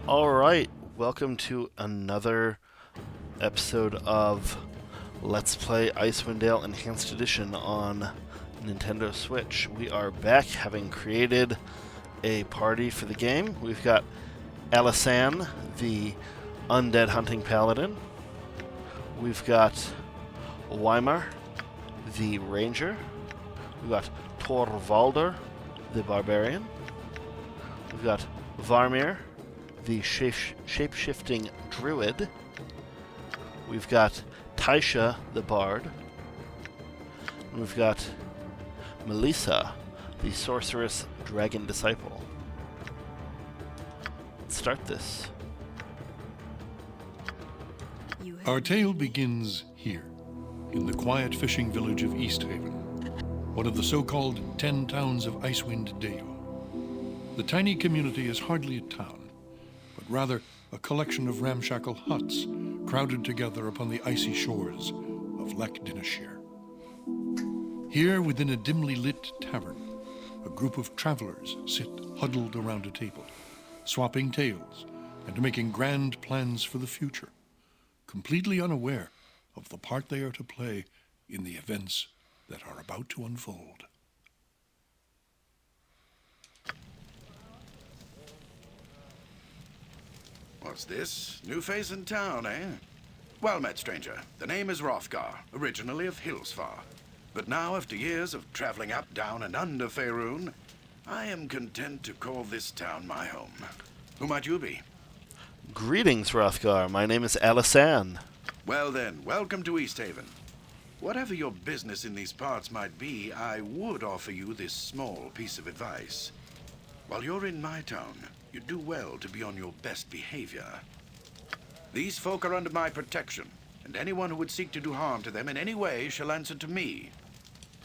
Alright, welcome to another episode of Let's Play Icewind Dale Enhanced Edition on Nintendo Switch. We are back, having created a party for the game. We've got Alisan, the undead hunting paladin. We've got Weimar, the ranger. We've got Torvaldr, the barbarian. We've got Varmir, the shape-shifting druid. We've got Taisha, the bard. And we've got Melissa, the sorceress dragon disciple. Let's start this. Our tale begins here, in the quiet fishing village of Easthaven, one of the so-called 10 towns of Icewind Dale. The tiny community is hardly a town, but rather a collection of ramshackle huts crowded together upon the icy shores of Lech Dineshire. Here, within a dimly lit tavern, a group of travelers sit huddled around a table, swapping tales and making grand plans for the future, completely unaware of the part they are to play in the events that are about to unfold. What's this? New face in town, eh? Well met, stranger. The name is Hrothgar, originally of Hillsfar. But now, after years of traveling up, down, and under Faerun, I am content to call this town my home. Who might you be? Greetings, Hrothgar. My name is Alisan. Well then, welcome to Easthaven. Whatever your business in these parts might be, I would offer you this small piece of advice. While you're in my town, you do well to be on your best behavior. These folk are under my protection, and anyone who would seek to do harm to them in any way shall answer to me.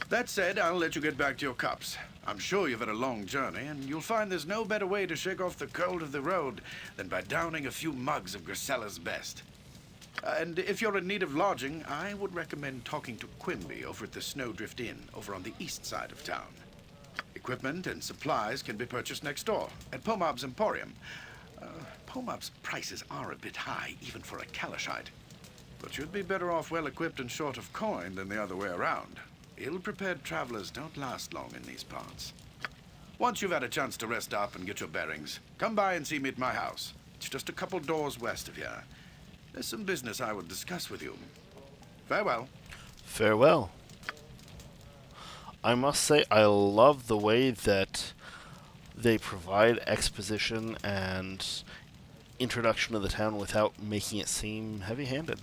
That said, I'll let you get back to your cups. I'm sure you've had a long journey, and you'll find there's no better way to shake off the cold of the road than by downing a few mugs of Grisella's best. And if you're in need of lodging, I would recommend talking to Quimby over at the Snowdrift Inn over on the east side of town. Equipment and supplies can be purchased next door at Pomab's Emporium. Pomab's prices are a bit high, even for a Kalashite. But you'd be better off well-equipped and short of coin than the other way around. Ill-prepared travelers don't last long in these parts. Once you've had a chance to rest up and get your bearings, come by and see me at my house. It's just a couple doors west of here. There's some business I would discuss with you. Farewell. Farewell. I must say, I love the way that they provide exposition and introduction to the town without making it seem heavy-handed.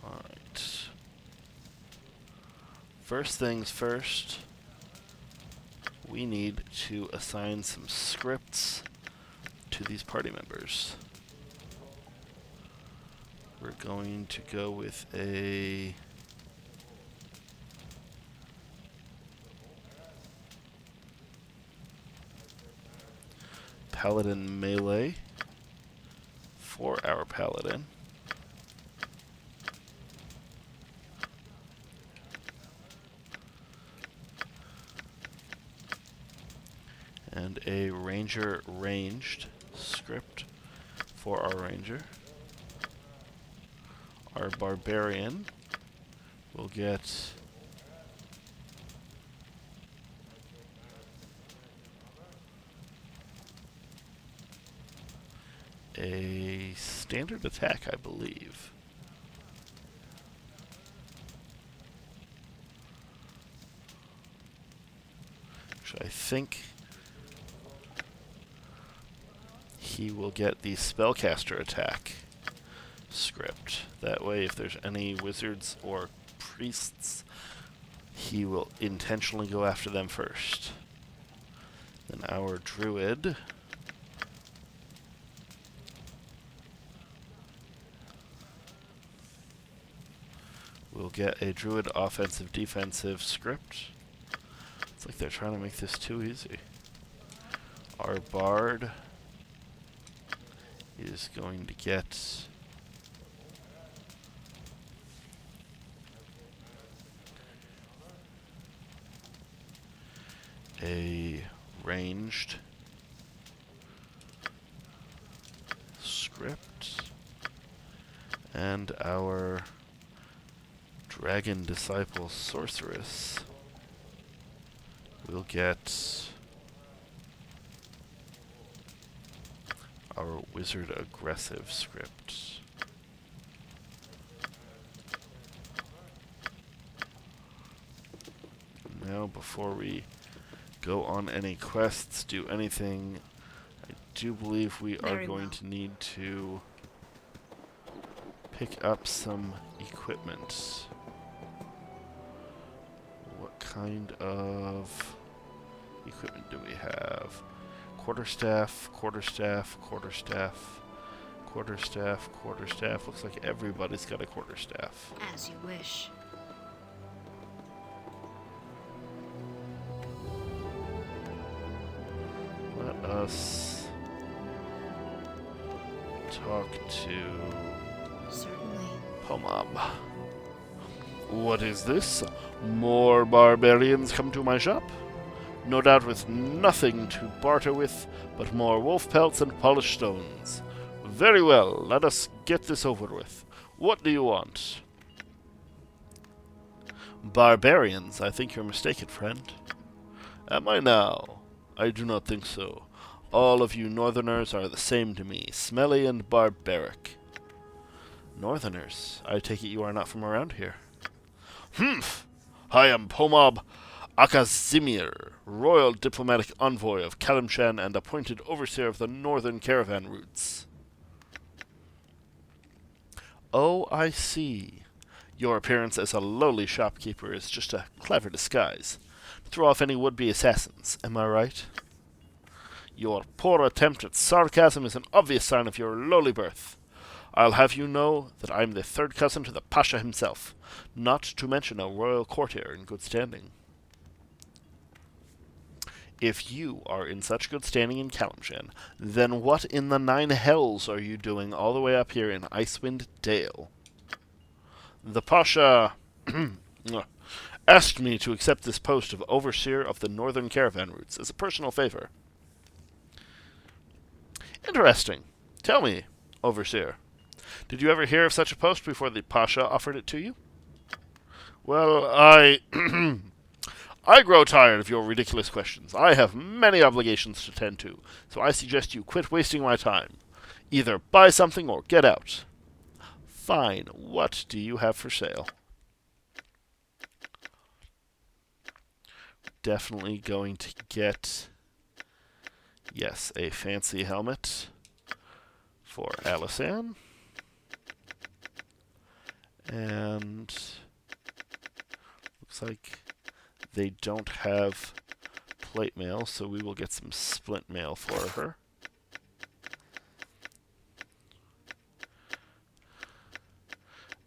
Alright. First things first, we need to assign some scripts to these party members. We're going to go with a paladin melee for our paladin. And a ranger ranged script for our ranger. Our barbarian will get a standard attack, I believe. Which I think he will get the spellcaster attack script. That way, if there's any wizards or priests, he will intentionally go after them first. Then our druid will get a druid offensive-defensive script. It's like they're trying to make this too easy. Our bard is going to get a ranged script. And our Dragon Disciple Sorceress will get our Wizard Aggressive script. Now, before we go on any quests, do anything, I do believe we are going to need to pick up some equipment. What kind of equipment do we have? Quarterstaff, quarterstaff, quarterstaff, quarterstaff, quarterstaff. Looks like everybody's got a quarterstaff. As you wish. Let us talk to Certainly. Pomab. What is this? More barbarians come to my shop? No doubt with nothing to barter with but more wolf pelts and polished stones. Very well, let us get this over with. What do you want? Barbarians? I think you're mistaken, friend. Am I now? I do not think so. All of you northerners are the same to me, smelly and barbaric. Northerners? I take it you are not from around here. Humph! I am Pomab Akazimir, royal diplomatic envoy of Kalimshan and appointed overseer of the northern caravan routes. Oh, I see. Your appearance as a lowly shopkeeper is just a clever disguise to throw off any would-be assassins, am I right? Your poor attempt at sarcasm is an obvious sign of your lowly birth. I'll have you know that I'm the third cousin to the Pasha himself, not to mention a royal courtier in good standing. If you are in such good standing in Kalimshan, then what in the nine hells are you doing all the way up here in Icewind Dale? The Pasha asked me to accept this post of overseer of the northern caravan routes as a personal favor. Interesting. Tell me, overseer, did you ever hear of such a post before the Pasha offered it to you? Well, I grow tired of your ridiculous questions. I have many obligations to tend to, so I suggest you quit wasting my time. Either buy something or get out. Fine. What do you have for sale? Definitely going to get, yes, a fancy helmet for Alisan. And looks like they don't have plate mail, so we will get some splint mail for her.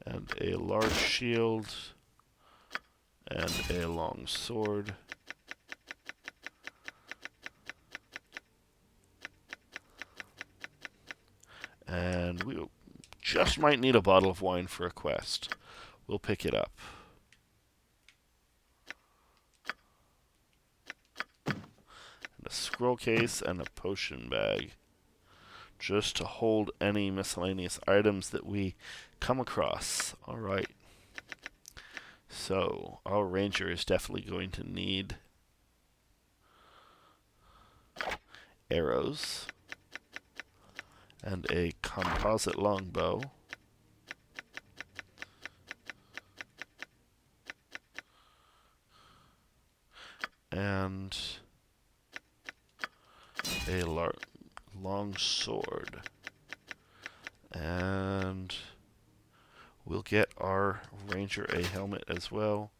And a large shield and a long sword. And we just might need a bottle of wine for a quest. We'll pick it up. And a scroll case and a potion bag, just to hold any miscellaneous items that we come across. Alright. So, our ranger is definitely going to need arrows and a composite longbow. And a long sword. And we'll get our ranger a helmet as well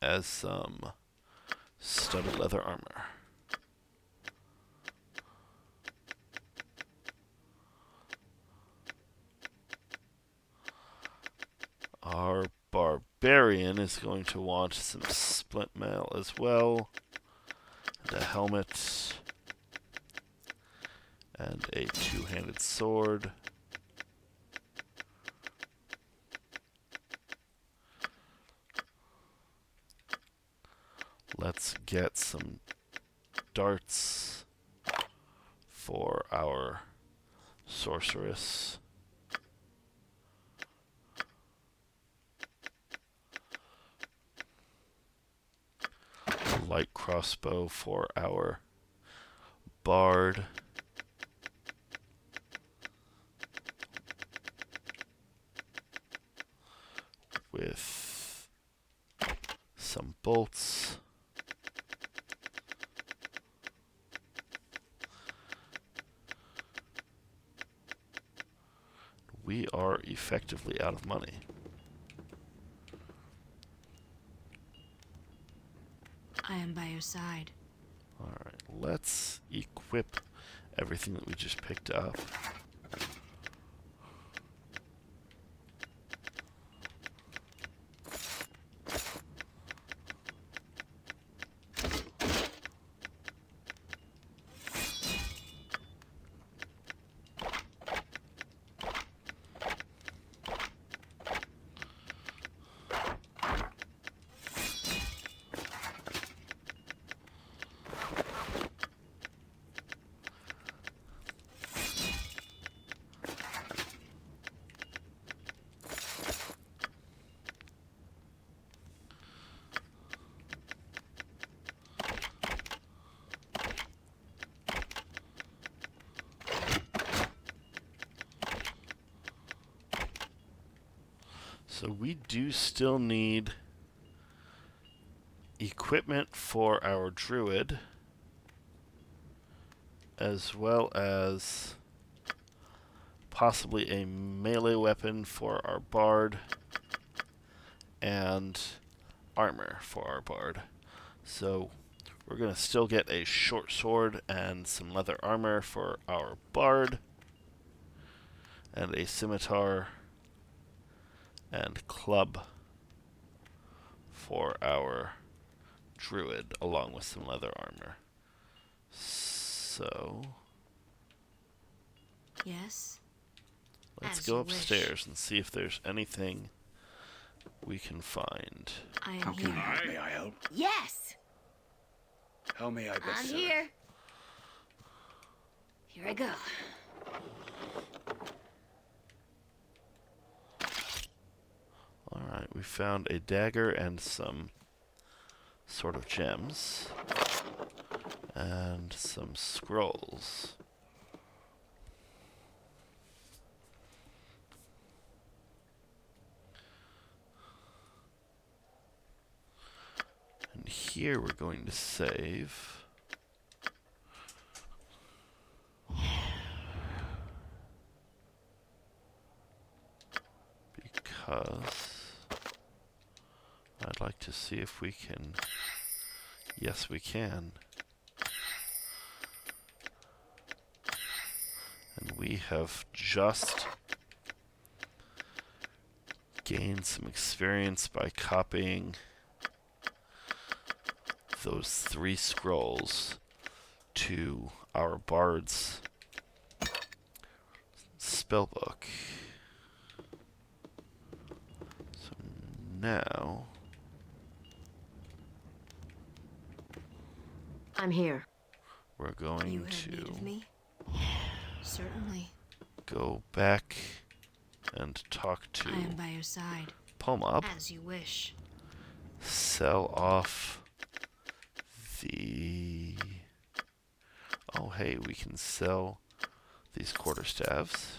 as some studded leather armor. Our barbarian is going to want some splint mail as well, and a helmet, and a two-handed sword. Let's get some darts for our sorceress. Light crossbow for our bard. With some bolts. We are effectively out of money. I am by your side. Alright, let's equip everything that we just picked up. So we do still need equipment for our druid, as well as possibly a melee weapon for our bard and armor for our bard. So we're going to still get a short sword and some leather armor for our bard, and a scimitar and club for our druid, along with some leather armor. So Yes? let's As go you wish. upstairs and see if there's anything we can find. I am How can here. I help? May I help? Yes, How may I best I'm serve? here. Here I go. Alright, we found a dagger and some sort of gems. And some scrolls. And here we're going to save. Because I'd like to see if we can. Yes, we can. And we have just gained some experience by copying those 3 scrolls to our bard's spellbook. So now I'm here. we're You going have need to of me? Certainly. go back and talk to I am by your side. Pomop, As you wish. sell off the... Oh, hey, we can sell these quarterstaves.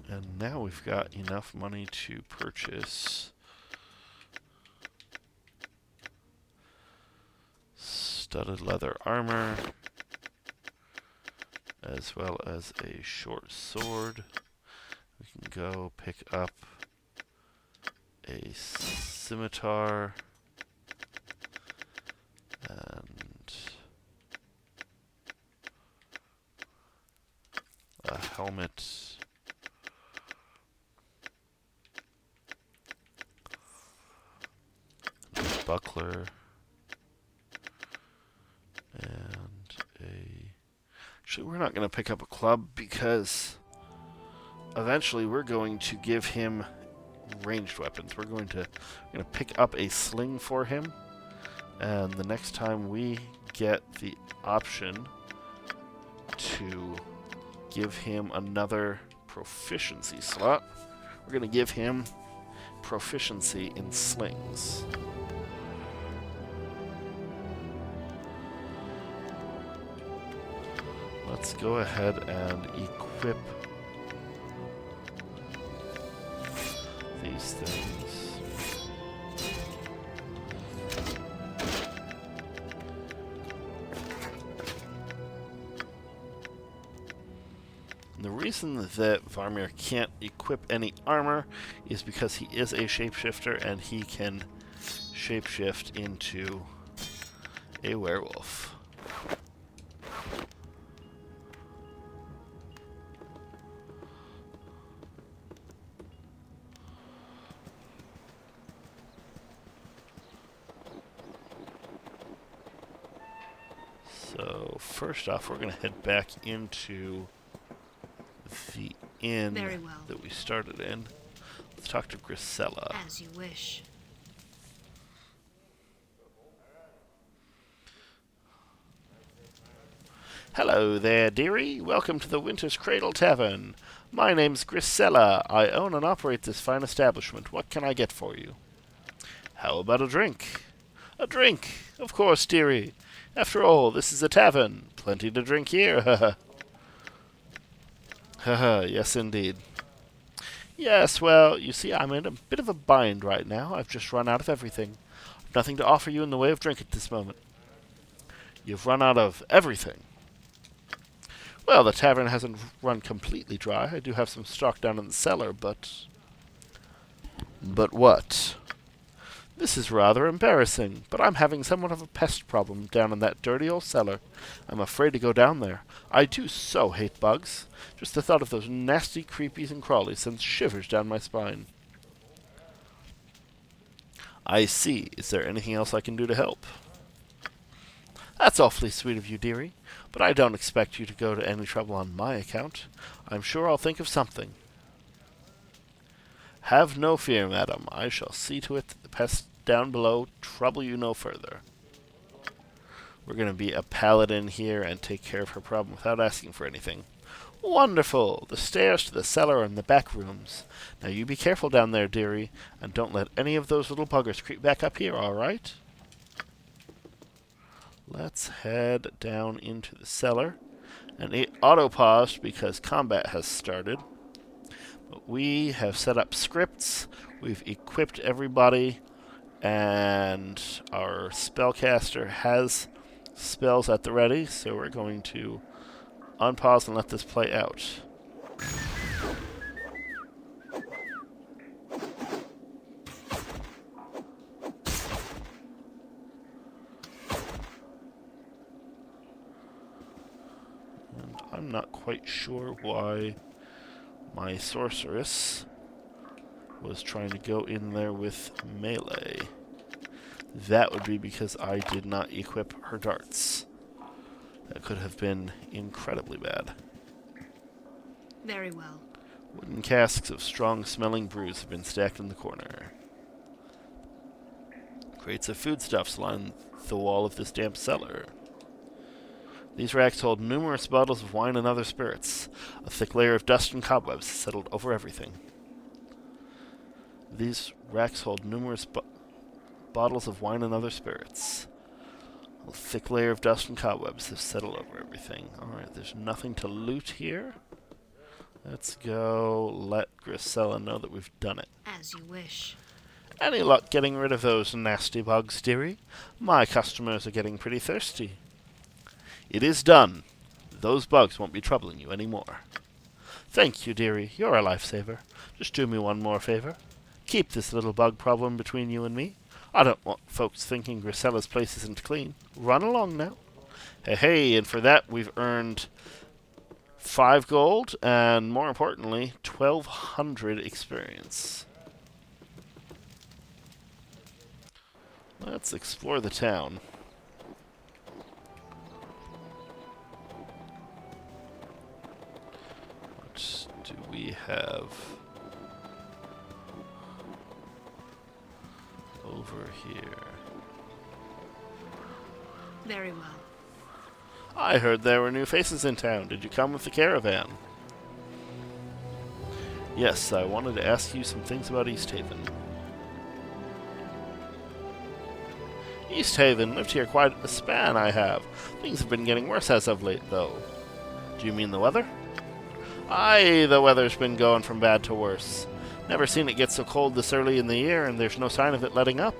And now we've got enough money to purchase studded leather armor, as well as a short sword. We can go pick up a scimitar and a helmet. buckler, and a... Actually, we're not going to pick up a club because eventually we're going to give him ranged weapons. We're going to pick up a sling for him, and the next time we get the option to give him another proficiency slot, we're going to give him proficiency in slings. Let's go ahead and equip these things. And the reason that Varmir can't equip any armor is because he is a shapeshifter and he can shapeshift into a werewolf. So first off, we're going to head back into the inn Very well. that we started in. Let's talk to Grisella. As you wish. Hello there, dearie. Welcome to the Winter's Cradle Tavern. My name's Grisella. I own and operate this fine establishment. What can I get for you? How about a drink? A drink, of course, dearie. After all, this is a tavern. Plenty to drink here, haha. Haha, yes indeed. Yes, well, you see, I'm in a bit of a bind right now. I've just run out of everything. I've nothing to offer you in the way of drink at this moment. You've run out of everything. Well, the tavern hasn't run completely dry. I do have some stock down in the cellar, but... But what? This is rather embarrassing, but I'm having somewhat of a pest problem down in that dirty old cellar. I'm afraid to go down there. I do so hate bugs. Just the thought of those nasty creepies and crawlies sends shivers down my spine. I see. Is there anything else I can do to help? That's awfully sweet of you, dearie, but I don't expect you to go to any trouble on my account. I'm sure I'll think of something. Have no fear, madam. I shall see to it that the pests down below trouble you no further. We're going to be a paladin here and take care of her problem without asking for anything. Wonderful! The stairs to the cellar and the back rooms. Now you be careful down there, dearie, and don't let any of those little buggers creep back up here, all right? Let's head down into the cellar. And it auto-paused because combat has started. But we have set up scripts, we've equipped everybody, and our spellcaster has spells at the ready, so we're going to unpause and let this play out. And I'm not quite sure why my sorceress was trying to go in there with melee. That would be because I did not equip her darts. That could have been incredibly bad. Very well. Wooden casks of strong-smelling brews have been stacked in the corner. Crates of foodstuffs line the wall of this damp cellar. These racks hold numerous bottles of wine and other spirits. A thick layer of dust and cobwebs has settled over everything. These racks hold numerous bottles of wine and other spirits. A thick layer of dust and cobwebs has settled over everything. Alright, there's nothing to loot here. Let's go let Grisella know that we've done it. As you wish. Any luck getting rid of those nasty bugs, dearie? My customers are getting pretty thirsty. It is done. Those bugs won't be troubling you anymore. Thank you, dearie. You're a lifesaver. Just do me one more favor. Keep this little bug problem between you and me. I don't want folks thinking Grisella's place isn't clean. Run along now. Hey, and for that we've earned 5 gold, and more importantly, 1,200 experience. Let's explore the town. What do we have over here? Very well. I heard there were new faces in town. Did you come with the caravan? Yes, I wanted to ask you some things about Easthaven. Easthaven, lived here quite a span I have. Things have been getting worse as of late, though. Do you mean the weather? Aye, the weather's been going from bad to worse. Never seen it get so cold this early in the year, and there's no sign of it letting up.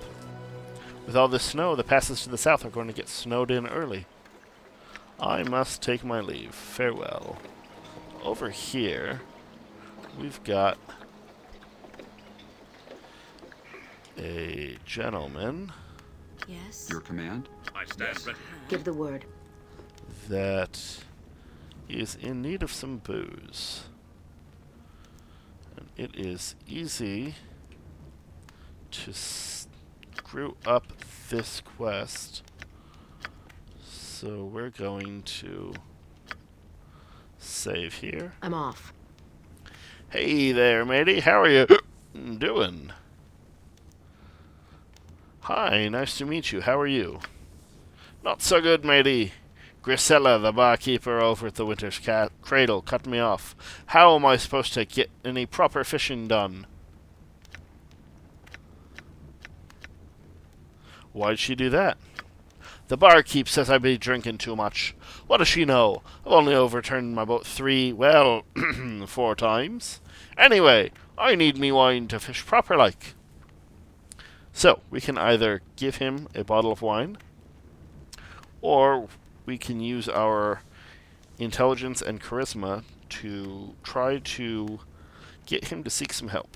With all this snow, the passes to the south are going to get snowed in early. I must take my leave. Farewell. Over here, we've got a gentleman Yes? Your command? I stand ready. Give the word. that is in need of some booze. And it is easy to screw up this quest. So we're going to save here. I'm off. Hey there, matey. How are you doing? Hi, nice to meet you. How are you? Not so good, matey. Grisella, the barkeeper over at the Winter's Cradle, cut me off. How am I supposed to get any proper fishing done? Why'd she do that? The barkeep says I be drinking too much. What does she know? I've only overturned my boat 4 times. Anyway, I need me wine to fish proper like. So, we can either give him a bottle of wine, or we can use our intelligence and charisma to try to get him to seek some help.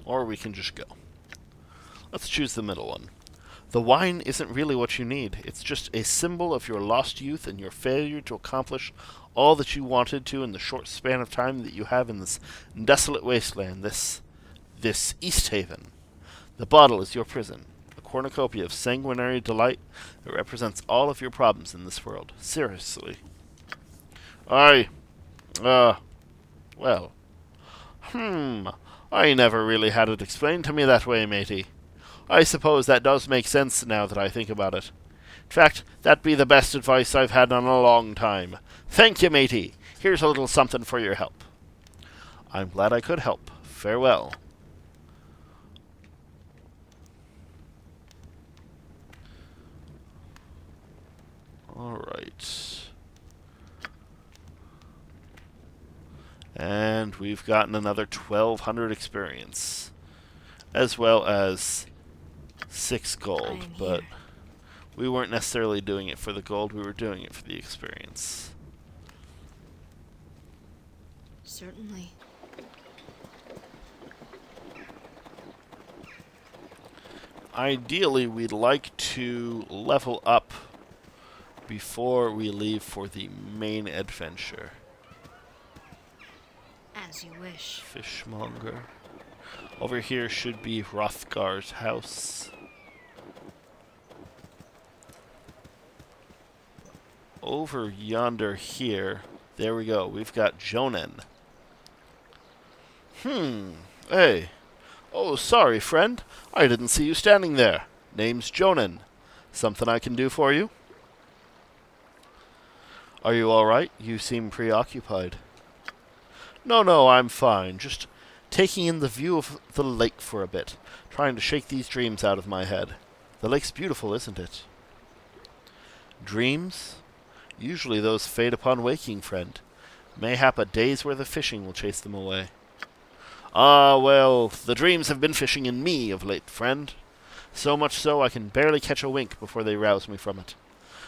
Or we can just go. Let's choose the middle one. The wine isn't really what you need. It's just a symbol of your lost youth and your failure to accomplish all that you wanted to in the short span of time that you have in this desolate wasteland, this Easthaven. The bottle is your prison, a cornucopia of sanguinary delight that represents all of your problems in this world. Seriously. Well. I never really had it explained to me that way, matey. I suppose that does make sense now that I think about it. In fact, that be the best advice I've had in a long time. Thank you, matey. Here's a little something for your help. I'm glad I could help. Farewell. Alright. And we've gotten another 1,200 experience. As well as 6 gold, but we weren't necessarily doing it for the gold, we were doing it for the experience. Certainly. Ideally, we'd like to level up before we leave for the main adventure. As you wish. Fishmonger. Over here should be Hrothgar's house. Over yonder here, there we go, we've got Jonan. Hey. Oh, sorry, friend. I didn't see you standing there. Name's Jonan. Something I can do for you? Are you alright? You seem preoccupied. No, I'm fine. Just taking in the view of the lake for a bit. Trying to shake these dreams out of my head. The lake's beautiful, isn't it? Dreams? Usually those fade upon waking, friend. Mayhap a day's worth of fishing will chase them away. Ah, well, the dreams have been fishing in me of late, friend. So much so I can barely catch a wink before they rouse me from it.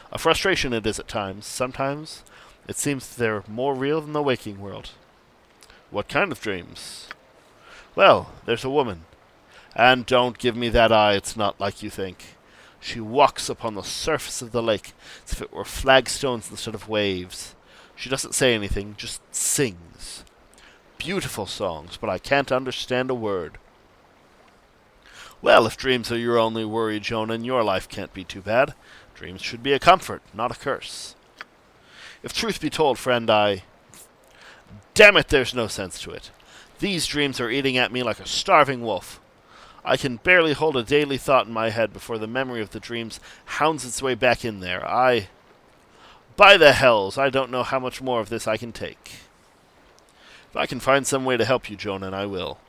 A frustration it is at times. Sometimes it seems they're more real than the waking world. What kind of dreams? Well, there's a woman. And don't give me that eye, it's not like you think. She walks upon the surface of the lake as if it were flagstones instead of waves. She doesn't say anything, just sings. Beautiful songs, but I can't understand a word. Well, if dreams are your only worry, Jonan, your life can't be too bad. Dreams should be a comfort, not a curse. If truth be told, friend, Damn it, there's no sense to it. These dreams are eating at me like a starving wolf. I can barely hold a daily thought in my head before the memory of the dreams hounds its way back in there. By the hells, I don't know how much more of this I can take. If I can find some way to help you, Jonan, I will.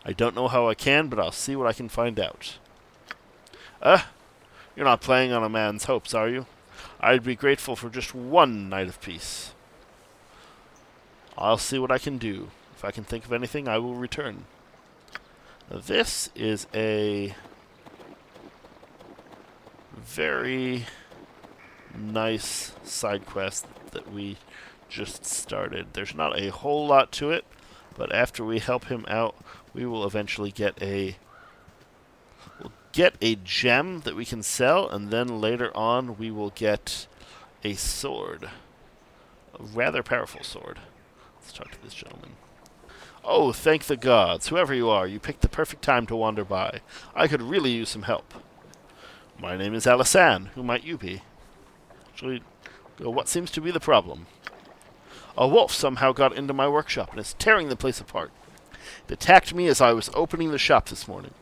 I don't know how I can, but I'll see what I can find out. You're not playing on a man's hopes, are you? I'd be grateful for just one night of peace. I'll see what I can do. If I can think of anything, I will return. Now, this is a very nice side quest that we just started. There's not a whole lot to it, but after we help him out, we will eventually get a gem that we can sell, and then later on we will get a sword. A rather powerful sword. Let's talk to this gentleman. Oh, thank the gods. Whoever you are, you picked the perfect time to wander by. I could really use some help. My name is Alisan. Who might you be? Actually, what seems to be the problem? A wolf somehow got into my workshop and is tearing the place apart. It attacked me as I was opening the shop this morning.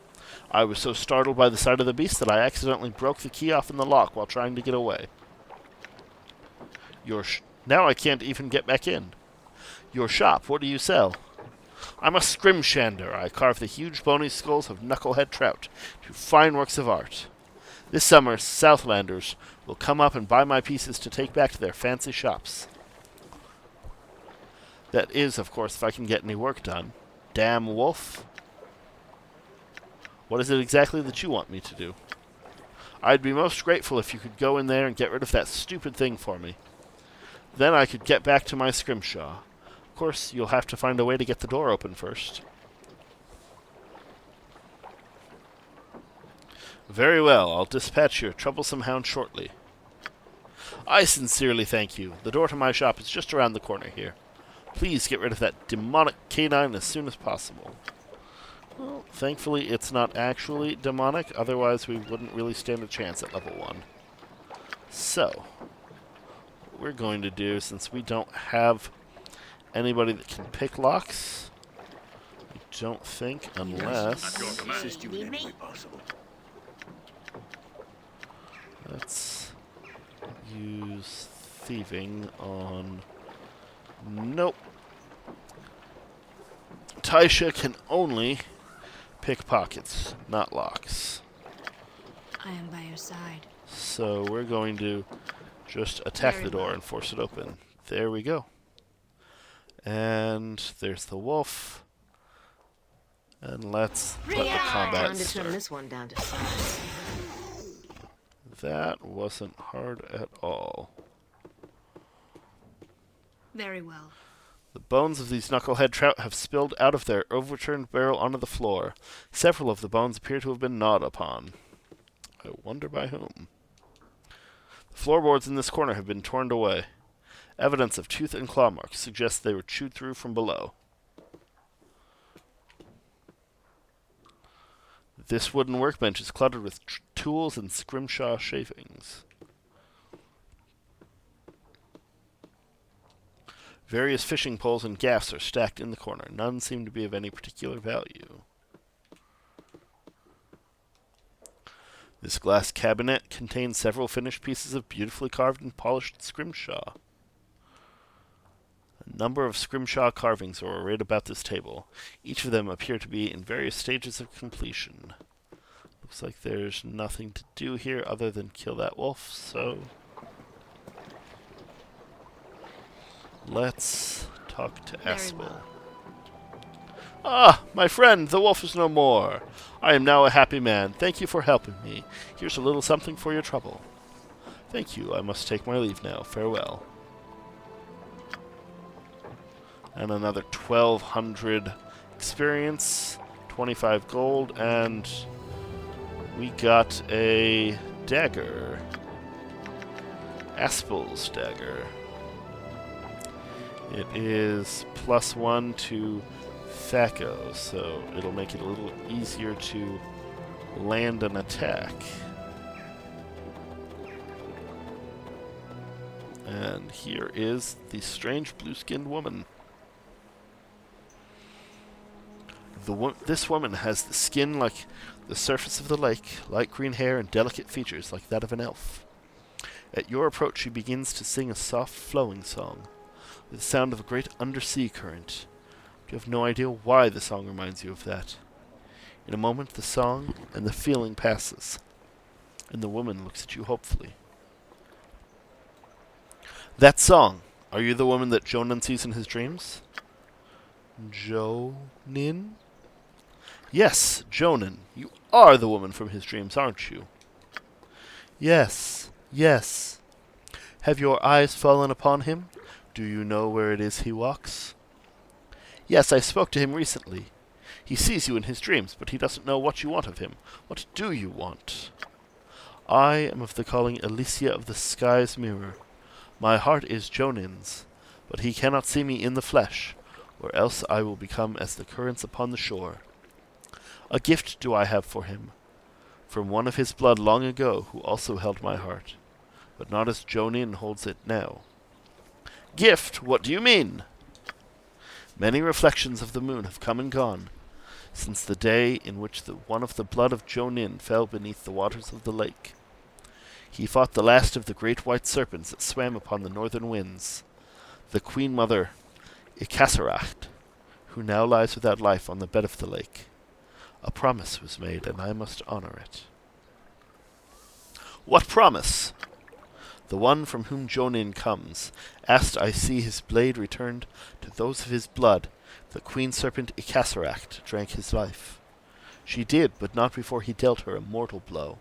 I was so startled by the sight of the beast that I accidentally broke the key off in the lock while trying to get away. Now I can't even get back in. Your shop, what do you sell? I'm a scrimshander. I carve the huge bony skulls of knucklehead trout to fine works of art. This summer, Southlanders will come up and buy my pieces to take back to their fancy shops. That is, of course, if I can get any work done. Damn wolf. What is it exactly that you want me to do? I'd be most grateful if you could go in there and get rid of that stupid thing for me. Then I could get back to my scrimshaw. Of course, you'll have to find a way to get the door open first. Very well, I'll dispatch your troublesome hound shortly. I sincerely thank you. The door to my shop is just around the corner here. Please get rid of that demonic canine as soon as possible. Well, thankfully it's not actually demonic, otherwise we wouldn't really stand a chance at level 1. So, what we're going to do, since we don't have anybody that can pick locks, I don't think, unless... Assist you in any way possible. Let's use thieving on... Nope. Taisha can only pick pockets, not locks. I am by your side. So we're going to just attack the door and force it open. There we go. And there's the wolf. And let's let the combat Time to turn start. this one down to size. That wasn't hard at all. Very well. The bones of these knucklehead trout have spilled out of their overturned barrel onto the floor. Several of the bones appear to have been gnawed upon. I wonder by whom. The floorboards in this corner have been torn away. Evidence of tooth and claw marks suggests they were chewed through from below. This wooden workbench is cluttered with tools and scrimshaw shavings. Various fishing poles and gaffs are stacked in the corner. None seem to be of any particular value. This glass cabinet contains several finished pieces of beautifully carved and polished scrimshaw. A number of scrimshaw carvings are arrayed about this table. Each of them appear to be in various stages of completion. Looks like there's nothing to do here other than kill that wolf, so... Let's talk to Aspel. well. Ah, my friend, the wolf is no more. I am now a happy man. Thank you for helping me. Here's a little something for your trouble. Thank you. I must take my leave now. Farewell. And another 1,200 experience, 25 gold, and we got a dagger. Aspel's dagger. It is +1 to Thaco, so it'll make it a little easier to land an attack. And here is the strange blue-skinned woman. This woman has the skin like the surface of the lake, light green hair, and delicate features like that of an elf. At your approach, she begins to sing a soft, flowing song, with the sound of a great undersea current. You have no idea why the song reminds you of that. In a moment, the song and the feeling passes, and the woman looks at you hopefully. That song, are you the woman that Jonan sees in his dreams? Jonin? Yes, Jonan. You are the woman from his dreams, aren't you? Yes, yes. Have your eyes fallen upon him? Do you know where it is he walks? Yes, I spoke to him recently. He sees you in his dreams, but he doesn't know what you want of him. What do you want? I am of the calling Alicia of the Sky's Mirror. My heart is Jonin's, but he cannot see me in the flesh, or else I will become as the currents upon the shore. A gift do I have for him, from one of his blood long ago, who also held my heart, but not as Jonin holds it now. Gift? What do you mean? Many reflections of the moon have come and gone, since the day in which one of the blood of Jonin fell beneath the waters of the lake. He fought the last of the great white serpents that swam upon the northern winds, the Queen Mother Icasaracht, who now lies without life on the bed of the lake. A promise was made, and I must honor it. What promise? The one from whom Jonin comes, asked I see his blade returned to those of his blood. The queen serpent Icasaracht drank his life. She did, but not before he dealt her a mortal blow.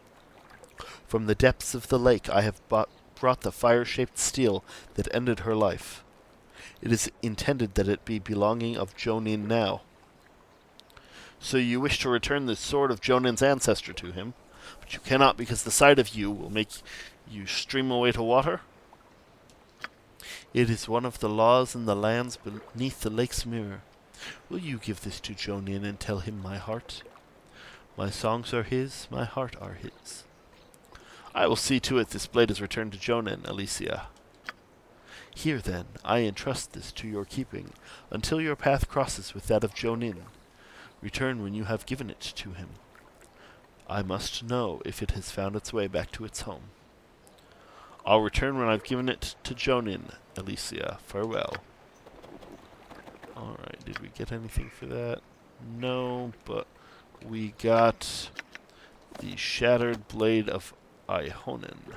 From the depths of the lake I have brought the fire-shaped steel that ended her life. It is intended that it be belonging of Jonin now. So you wish to return the sword of Jonin's ancestor to him, but you cannot because the sight of you will make you stream away to water? It is one of the laws in the lands beneath the lake's mirror. Will you give this to Jonin and tell him my heart? My songs are his, my heart are his. I will see to it this blade is returned to Jonin, Alicia. Here, then, I entrust this to your keeping, until your path crosses with that of Jonin. Return when you have given it to him. I must know if it has found its way back to its home. I'll return when I've given it to Jonin, Alicia. Farewell. Alright, did we get anything for that? No, but we got the Shattered Blade of Ihonen.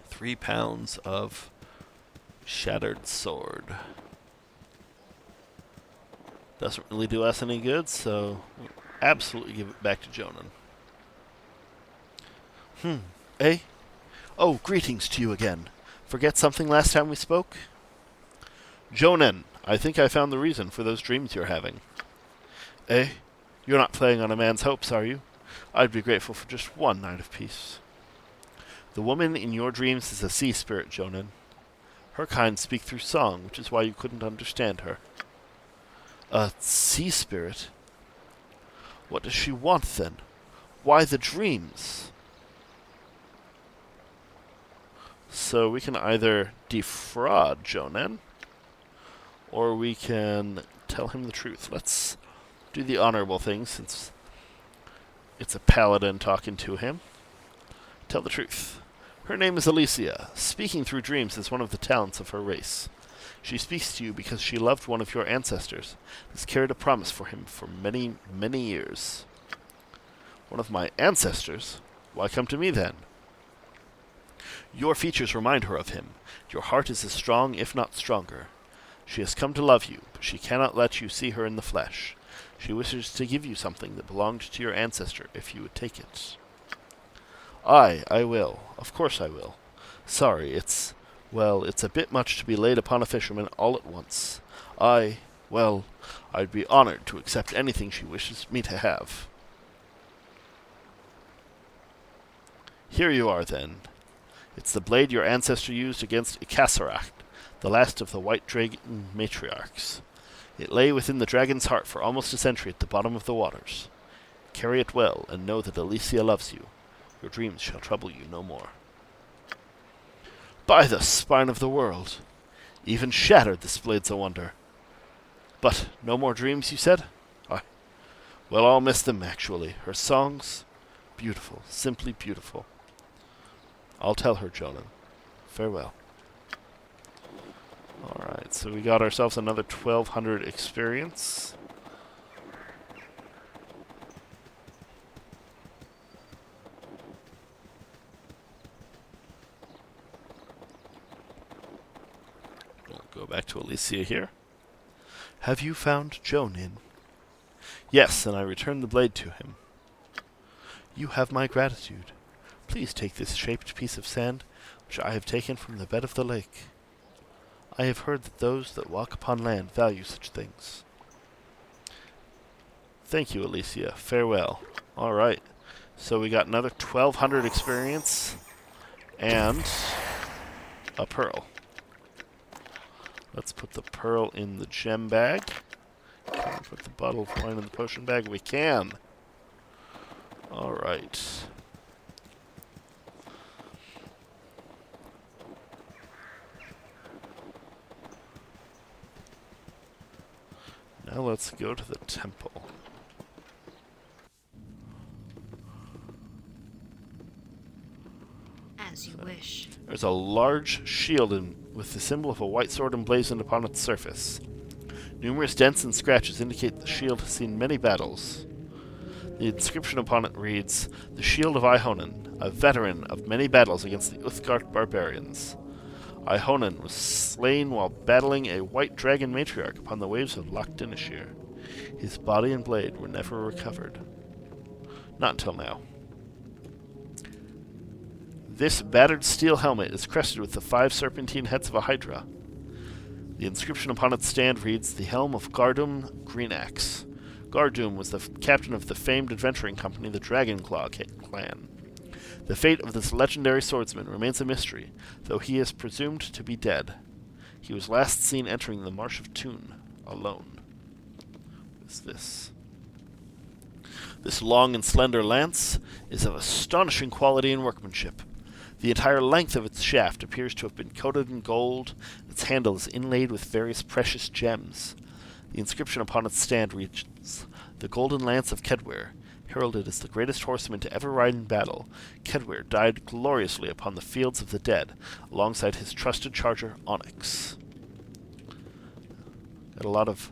£3 of Shattered Sword. Doesn't really do us any good, so we'll absolutely give it back to Jonan. Eh? Oh, greetings to you again. Forget something last time we spoke? Jonan, I think I found the reason for those dreams you're having. Eh? You're not playing on a man's hopes, are you? I'd be grateful for just one night of peace. The woman in your dreams is a sea spirit, Jonan. Her kind speak through song, which is why you couldn't understand her. A sea spirit? What does she want, then? Why the dreams? So we can either defraud Jonan, or we can tell him the truth. Let's do the honorable thing, since it's a paladin talking to him. Tell the truth. Her name is Alicia. Speaking through dreams is one of the talents of her race. She speaks to you because she loved one of your ancestors, has carried a promise for him for many, many years. One of my ancestors? Why come to me, then? Your features remind her of him. Your heart is as strong, if not stronger. She has come to love you, but she cannot let you see her in the flesh. She wishes to give you something that belonged to your ancestor, if you would take it. I will. Of course I will. Sorry, it's a bit much to be laid upon a fisherman all at once. I'd be honored to accept anything she wishes me to have. Here you are, then. It's the blade your ancestor used against Icasaracht, the last of the white dragon matriarchs. It lay within the dragon's heart for almost a century at the bottom of the waters. Carry it well, and know that Alicia loves you. Your dreams shall trouble you no more. By the spine of the world! Even shattered, this blade's a wonder. But no more dreams, you said? Well, I'll miss them, actually. Her songs, beautiful, simply beautiful. I'll tell her, Jonan. Farewell. Alright, so we got ourselves another 1,200 experience. We'll go back to Alicia here. Have you found Jonan? Yes, and I returned the blade to him. You have my gratitude. Please take this shaped piece of sand, which I have taken from the bed of the lake. I have heard that those that walk upon land value such things. Thank you, Alicia. Farewell. Alright, so we got another 1,200 experience, and a pearl. Let's put the pearl in the gem bag. Can we put the bottle of wine in the potion bag? We can. Alright. Now let's go to the temple. As you wish. There's a large shield with the symbol of a white sword emblazoned upon its surface. Numerous dents and scratches indicate the shield has seen many battles. The inscription upon it reads, "The Shield of Ihonen, a veteran of many battles against the Uthgarth barbarians. Ihonen was slain while battling a white dragon matriarch upon the waves of Loch Dineshire. His body and blade were never recovered. Not until now. This battered steel helmet is crested with the 5 serpentine heads of a hydra. The inscription upon its stand reads, "The Helm of Gardum Greenaxe. Gardum was the captain of the famed adventuring company, the Dragonclaw clan. The fate of this legendary swordsman remains a mystery, though he is presumed to be dead. He was last seen entering the Marsh of Toon, alone." What is this? This long and slender lance is of astonishing quality and workmanship. The entire length of its shaft appears to have been coated in gold. Its handle is inlaid with various precious gems. The inscription upon its stand reads, "The Golden Lance of Kedwir. Heralded as the greatest horseman to ever ride in battle, Kedwir died gloriously upon the fields of the dead, alongside his trusted charger, Onyx." Got a lot of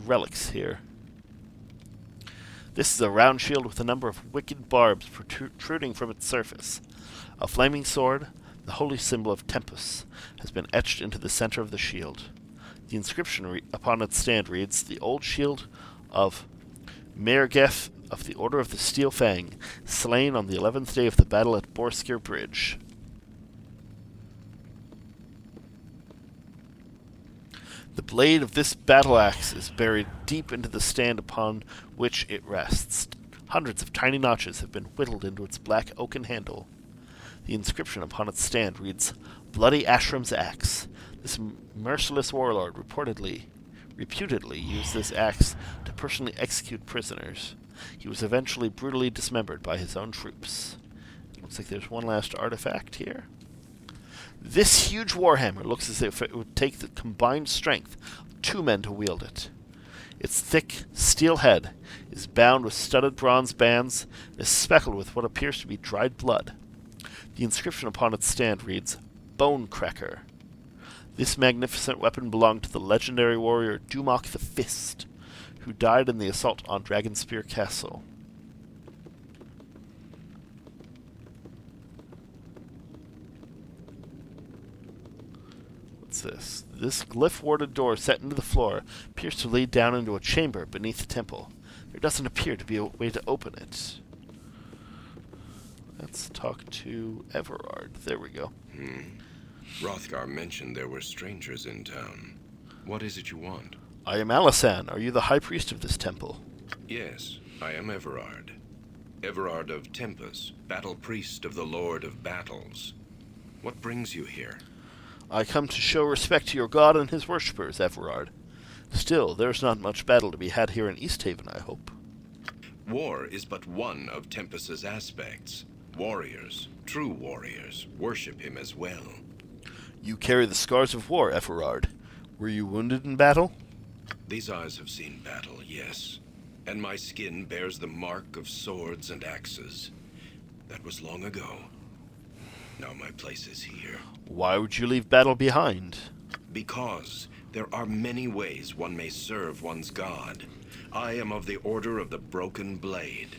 relics here. This is a round shield with a number of wicked barbs protruding from its surface. A flaming sword, the holy symbol of Tempus, has been etched into the center of the shield. The inscription upon its stand reads, "The old shield of Maergeth of the Order of the Steel Fang, slain on the 11th day of the battle at Borskir Bridge." The blade of this battle axe is buried deep into the stand upon which it rests. Hundreds of tiny notches have been whittled into its black oaken handle. The inscription upon its stand reads, "Bloody Ashram's Axe. This merciless warlord reputedly used this axe to personally execute prisoners. He was eventually brutally dismembered by his own troops." Looks like there's one last artifact here. This huge warhammer looks as if it would take the combined strength of 2 men to wield it. Its thick steel head is bound with studded bronze bands and is speckled with what appears to be dried blood. The inscription upon its stand reads, "Bone Cracker." This magnificent weapon belonged to the legendary warrior Dumach the Fist, who died in the assault on Dragonspear Castle. What's this? This glyph-warded door set into the floor appears to lead down into a chamber beneath the temple. There doesn't appear to be a way to open it. Let's talk to Everard. There we go. Hrothgar mentioned there were strangers in town. What is it you want? I am Alisan. Are you the high priest of this temple? Yes, I am Everard. Everard of Tempus, battle priest of the Lord of Battles. What brings you here? I come to show respect to your god and his worshippers, Everard. Still, there's not much battle to be had here in Easthaven, I hope. War is but one of Tempest's aspects. Warriors, true warriors, worship him as well. You carry the scars of war, Everard. Were you wounded in battle? These eyes have seen battle, yes. And my skin bears the mark of swords and axes. That was long ago. Now my place is here. Why would you leave battle behind? Because there are many ways one may serve one's god. I am of the Order of the Broken Blade.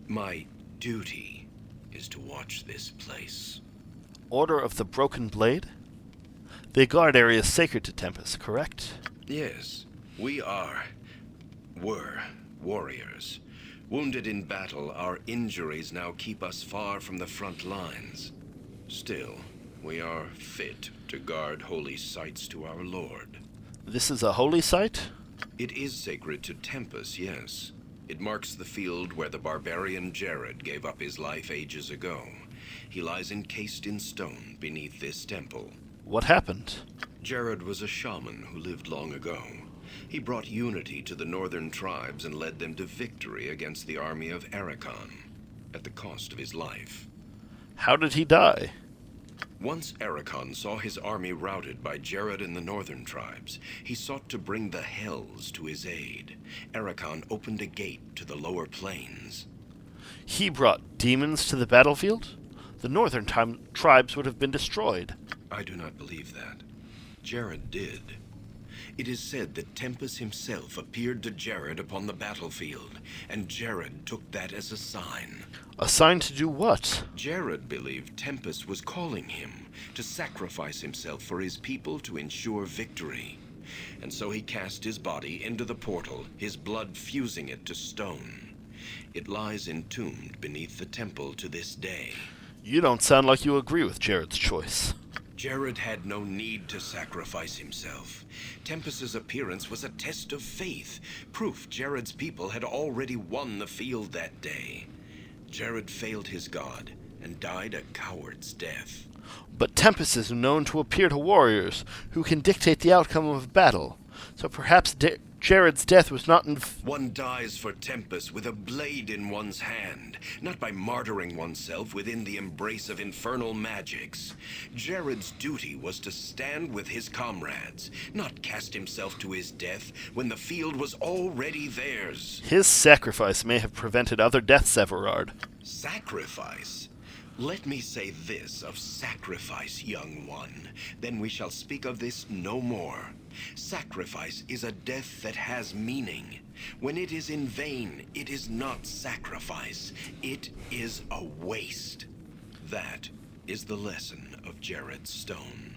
My duty is to watch this place. Order of the Broken Blade? They guard areas sacred to Tempest, correct? Yes, we were warriors. Wounded in battle, our injuries now keep us far from the front lines. Still, we are fit to guard holy sites to our lord. This is a holy site? It is sacred to Tempest, yes. It marks the field where the barbarian Jared gave up his life ages ago. He lies encased in stone beneath this temple. What happened? Jared was a shaman who lived long ago. He brought unity to the northern tribes and led them to victory against the army of Arakan, at the cost of his life. How did he die? Once Arakan saw his army routed by Jared and the northern tribes, he sought to bring the Hells to his aid. Arakan opened a gate to the lower plains. He brought demons to the battlefield? The northern tribes would have been destroyed. I do not believe that. Jared did. It is said that Tempest himself appeared to Jared upon the battlefield, and Jared took that as a sign. A sign to do what? Jared believed Tempest was calling him to sacrifice himself for his people to ensure victory. And so he cast his body into the portal, his blood fusing it to stone. It lies entombed beneath the temple to this day. You don't sound like you agree with Jared's choice. Jared had no need to sacrifice himself. Tempest's appearance was a test of faith, proof Jared's people had already won the field that day. Jared failed his god and died a coward's death. But Tempest is known to appear to warriors who can dictate the outcome of a battle, so perhaps Jared's death was not One dies for Tempest with a blade in one's hand, not by martyring oneself within the embrace of infernal magics. Jared's duty was to stand with his comrades, not cast himself to his death when the field was already theirs. His sacrifice may have prevented other deaths, Everard. Sacrifice? Let me say this of sacrifice, young one. Then we shall speak of this no more. Sacrifice is a death that has meaning. When it is in vain, it is not sacrifice. It is a waste. That is the lesson of Jared's stone.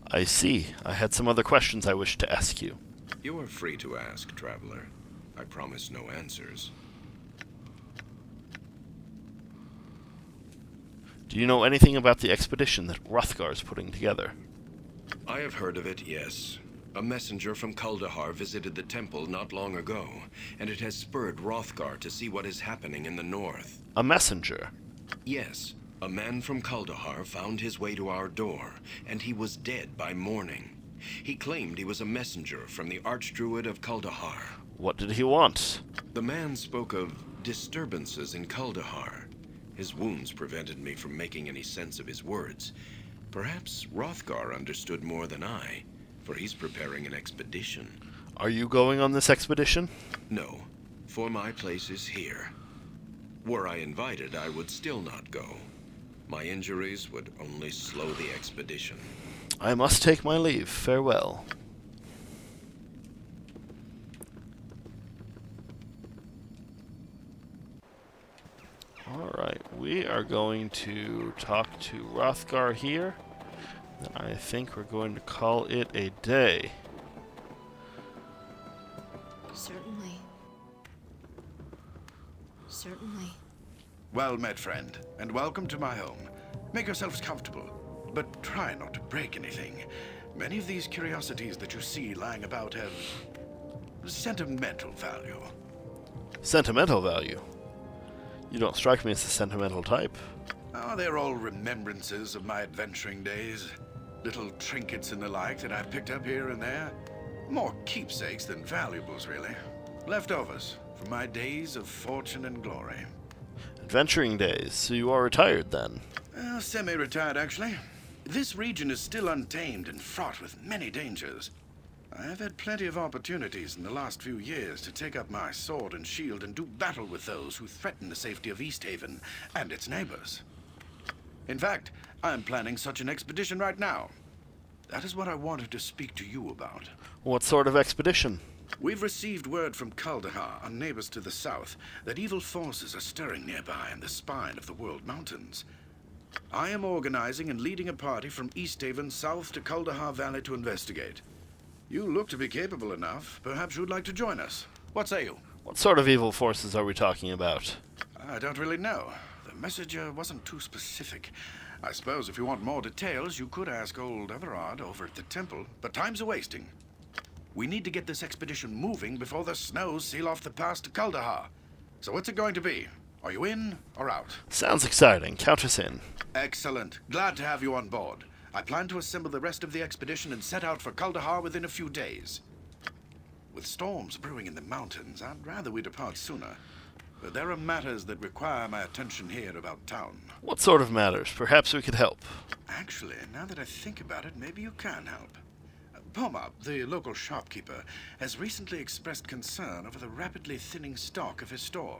I see. I had some other questions I wished to ask you. You are free to ask, traveler. I promise no answers. Do you know anything about the expedition that Hrothgar is putting together? I have heard of it, yes. A messenger from Kuldahar visited the temple not long ago, and it has spurred Hrothgar to see what is happening in the north. A messenger? Yes. A man from Kuldahar found his way to our door, and he was dead by morning. He claimed he was a messenger from the Archdruid of Kuldahar. What did he want? The man spoke of disturbances in Kuldahar. His wounds prevented me from making any sense of his words. Perhaps Hrothgar understood more than I, for he's preparing an expedition. Are you going on this expedition? No, for my place is here. Were I invited, I would still not go. My injuries would only slow the expedition. I must take my leave. Farewell. Alright, we are going to talk to Hrothgar here. And I think we're going to call it a day. Certainly. Certainly. Well met, friend, and welcome to my home. Make yourselves comfortable, but try not to break anything. Many of these curiosities that you see lying about have sentimental value. Sentimental value? You don't strike me as the sentimental type. Oh, they're all remembrances of my adventuring days. Little trinkets and the like that I picked up here and there. More keepsakes than valuables, really. Leftovers from my days of fortune and glory. Adventuring days, so you are retired then? Semi-retired, actually. This region is still untamed and fraught with many dangers. I've had plenty of opportunities in the last few years to take up my sword and shield and do battle with those who threaten the safety of Easthaven and its neighbors. In fact, I'm planning such an expedition right now. That is what I wanted to speak to you about. What sort of expedition? We've received word from Kaldahar, our neighbors to the south, that evil forces are stirring nearby in the spine of the World Mountains. I am organizing and leading a party from Easthaven south to Kaldahar Valley to investigate. You look to be capable enough. Perhaps you'd like to join us. What say you? What sort of evil forces are we talking about? I don't really know. The messenger wasn't too specific. I suppose if you want more details, you could ask old Everard over at the temple, but time's a-wasting. We need to get this expedition moving before the snows seal off the pass to Kaldahar. So what's it going to be? Are you in or out? Sounds exciting. Count us in. Excellent. Glad to have you on board. I plan to assemble the rest of the expedition and set out for Kaldahar within a few days. With storms brewing in the mountains, I'd rather we depart sooner. But there are matters that require my attention here about town. What sort of matters? Perhaps we could help. Actually, now that I think about it, maybe you can help. Pomop, the local shopkeeper, has recently expressed concern over the rapidly thinning stock of his store.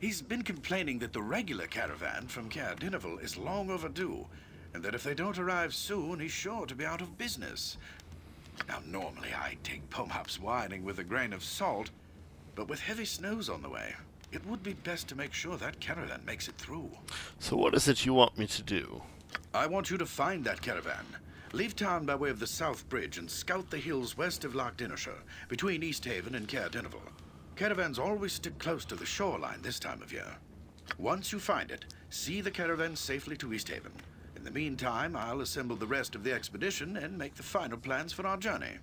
He's been complaining that the regular caravan from Caer Dineval is long overdue, and that if they don't arrive soon, he's sure to be out of business. Now, normally I'd take Pomop's whining with a grain of salt, but with heavy snows on the way, it would be best to make sure that caravan makes it through. So what is it you want me to do? I want you to find that caravan. Leave town by way of the South Bridge and scout the hills west of Loch Dinnershire, between Easthaven and Caer Dineval. Caravans always stick close to the shoreline this time of year. Once you find it, see the caravan safely to Easthaven. In the meantime, I'll assemble the rest of the expedition and make the final plans for our journey.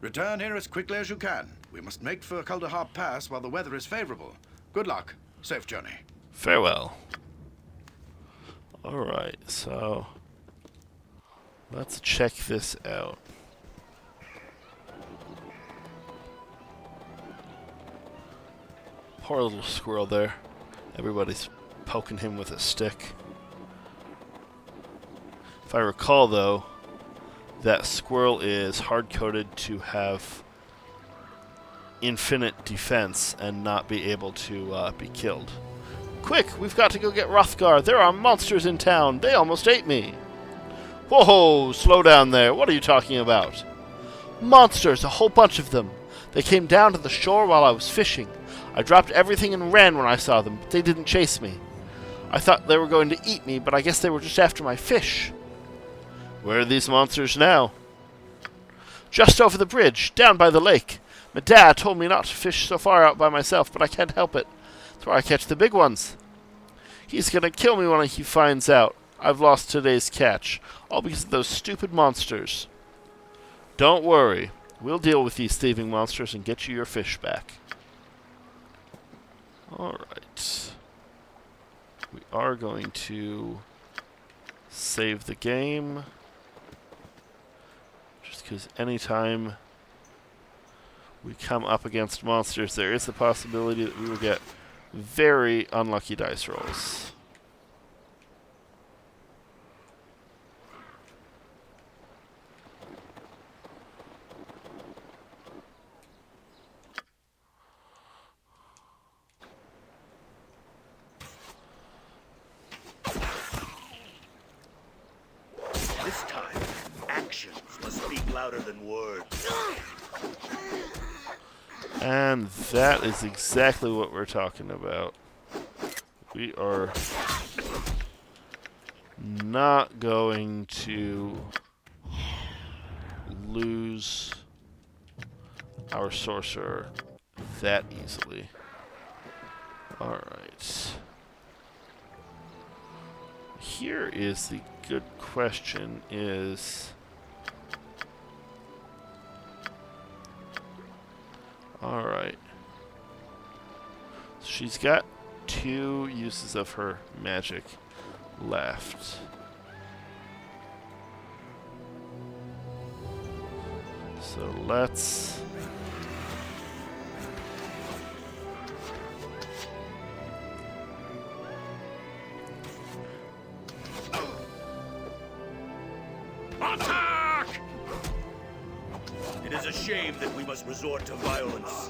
Return here as quickly as you can. We must make for Kaldahar Pass while the weather is favorable. Good luck. Safe journey. Farewell. Alright, so let's check this out. Poor little squirrel there. Everybody's poking him with a stick. If I recall, though, that squirrel is hard-coded to have infinite defense and not be able to be killed. Quick, we've got to go get Hrothgar. There are monsters in town. They almost ate me. Whoa, slow down there. What are you talking about? Monsters, a whole bunch of them. They came down to the shore while I was fishing. I dropped everything and ran when I saw them, but they didn't chase me. I thought they were going to eat me, but I guess they were just after my fish. Where are these monsters now? Just over the bridge, down by the lake. My dad told me not to fish so far out by myself, but I can't help it. That's where I catch the big ones. He's gonna kill me when he finds out I've lost today's catch, all because of those stupid monsters. Don't worry. We'll deal with these thieving monsters and get you your fish back. Alright. We are going to save the game. Just because anytime we come up against monsters, there is the possibility that we will get very unlucky dice rolls. This time, actions must speak louder than words. And that is exactly what we're talking about. We are not going to lose our sorcerer that easily. Alright. Here is the good question is... Alright. She's got 2 uses of her magic left. So let's... Attack! It is a shame that we must resort to violence.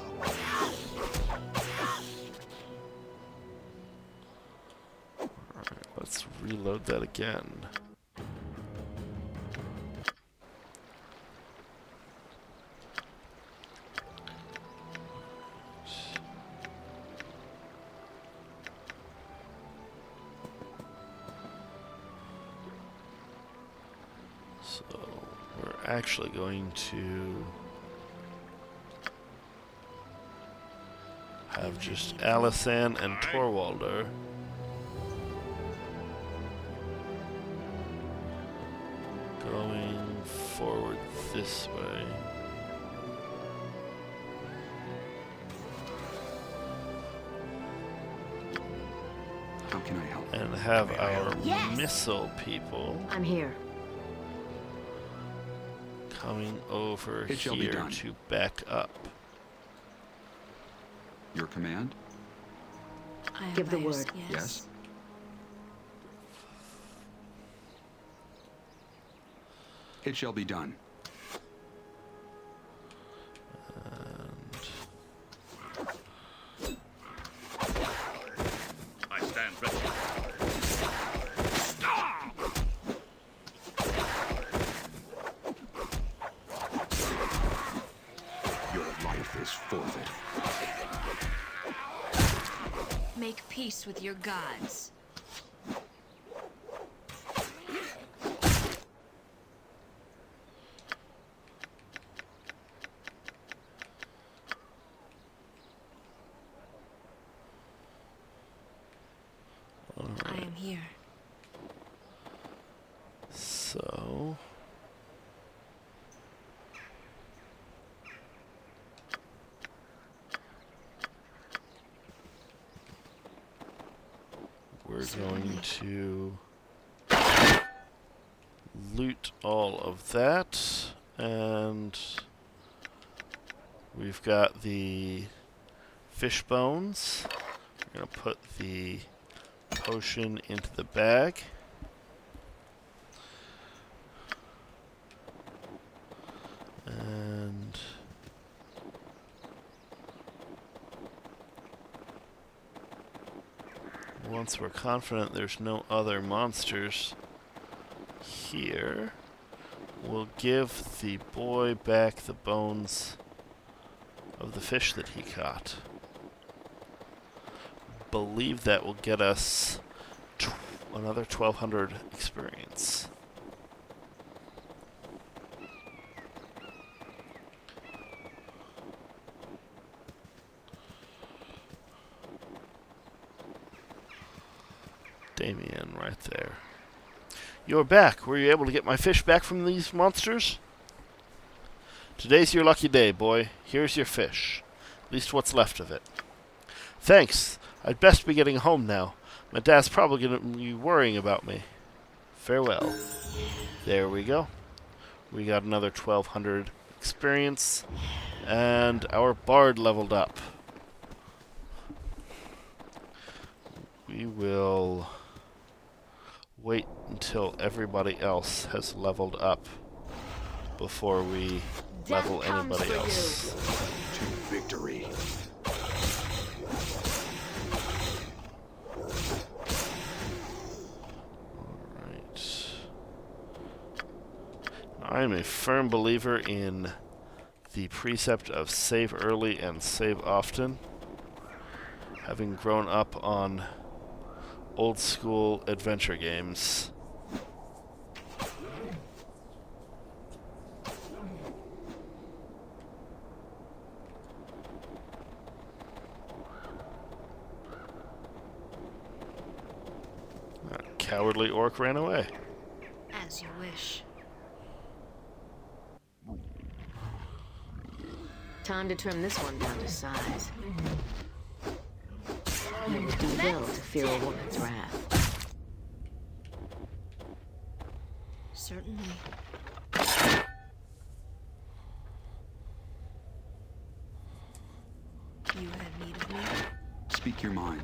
Let's reload that again. So we're actually going to have just Alisan and Torwalder going forward this way. How can I help? And have our missile people I'm here. coming over It shall be here done. to back up. Your command? I am Give the by your word. Yes. It shall be done. I stand ready. Your life is forfeit. Make peace with your gods. I am here. So we're going to loot all of that, and we've got the fish bones. We're going to put the potion into the bag. And once we're confident there's no other monsters here, we'll give the boy back the bones of the fish that he caught. Believe that will get us another 1,200 experience. Damien, right there. You're back. Were you able to get my fish back from these monsters? Today's your lucky day, boy. Here's your fish. At least what's left of it. Thanks. I'd best be getting home now. My dad's probably going to be worrying about me. Farewell. There we go. We got another 1,200 experience, and our bard leveled up. We will wait until everybody else has leveled up before we level anybody else. To victory. I'm a firm believer in the precept of save early and save often. Having grown up on old school adventure games. That cowardly orc ran away. As you wish. Time to trim this one down to size. You would do well to fear a woman's wrath. Certainly. speak your mind.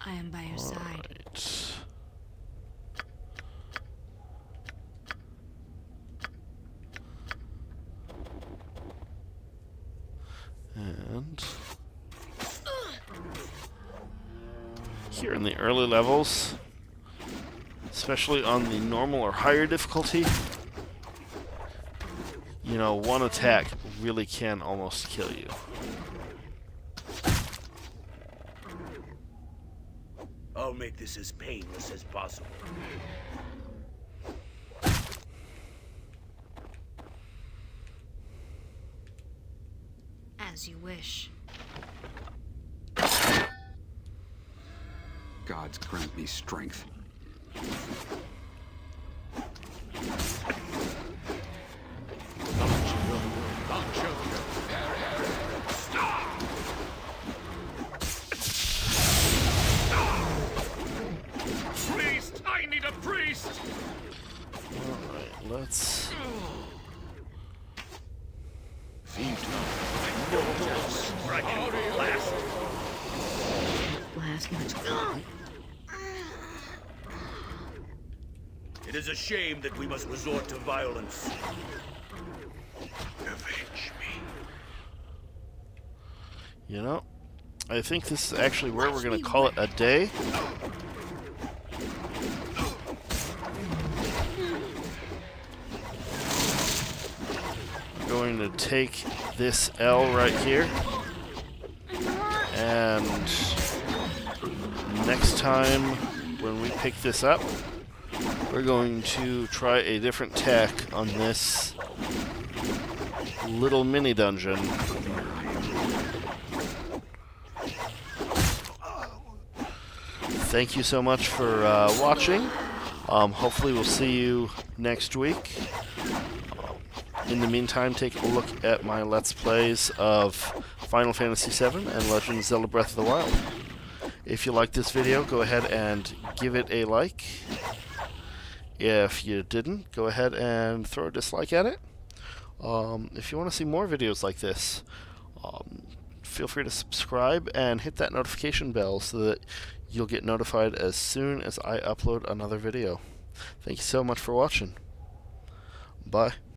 I am by your side. Right. And here in the early levels, especially on the normal or higher difficulty, you know, one attack really can almost kill you. I'll make this as painless as possible. As you wish. Gods grant me strength. Priest! I need a priest! Alright, let's... Blast much. It is a shame that we must resort to violence. Avenge me. You know, I think this is actually where we're going to call it a day. Going to take this L right here, and next time when we pick this up, we're going to try a different tack on this little mini dungeon. Thank you so much for watching. Hopefully we'll see you next week. In the meantime, take a look at my Let's Plays of Final Fantasy VII and Legend of Zelda Breath of the Wild. If you liked this video, go ahead and give it a like. If you didn't, go ahead and throw a dislike at it. If you want to see more videos like this, feel free to subscribe and hit that notification bell so that you'll get notified as soon as I upload another video. Thank you so much for watching. Bye.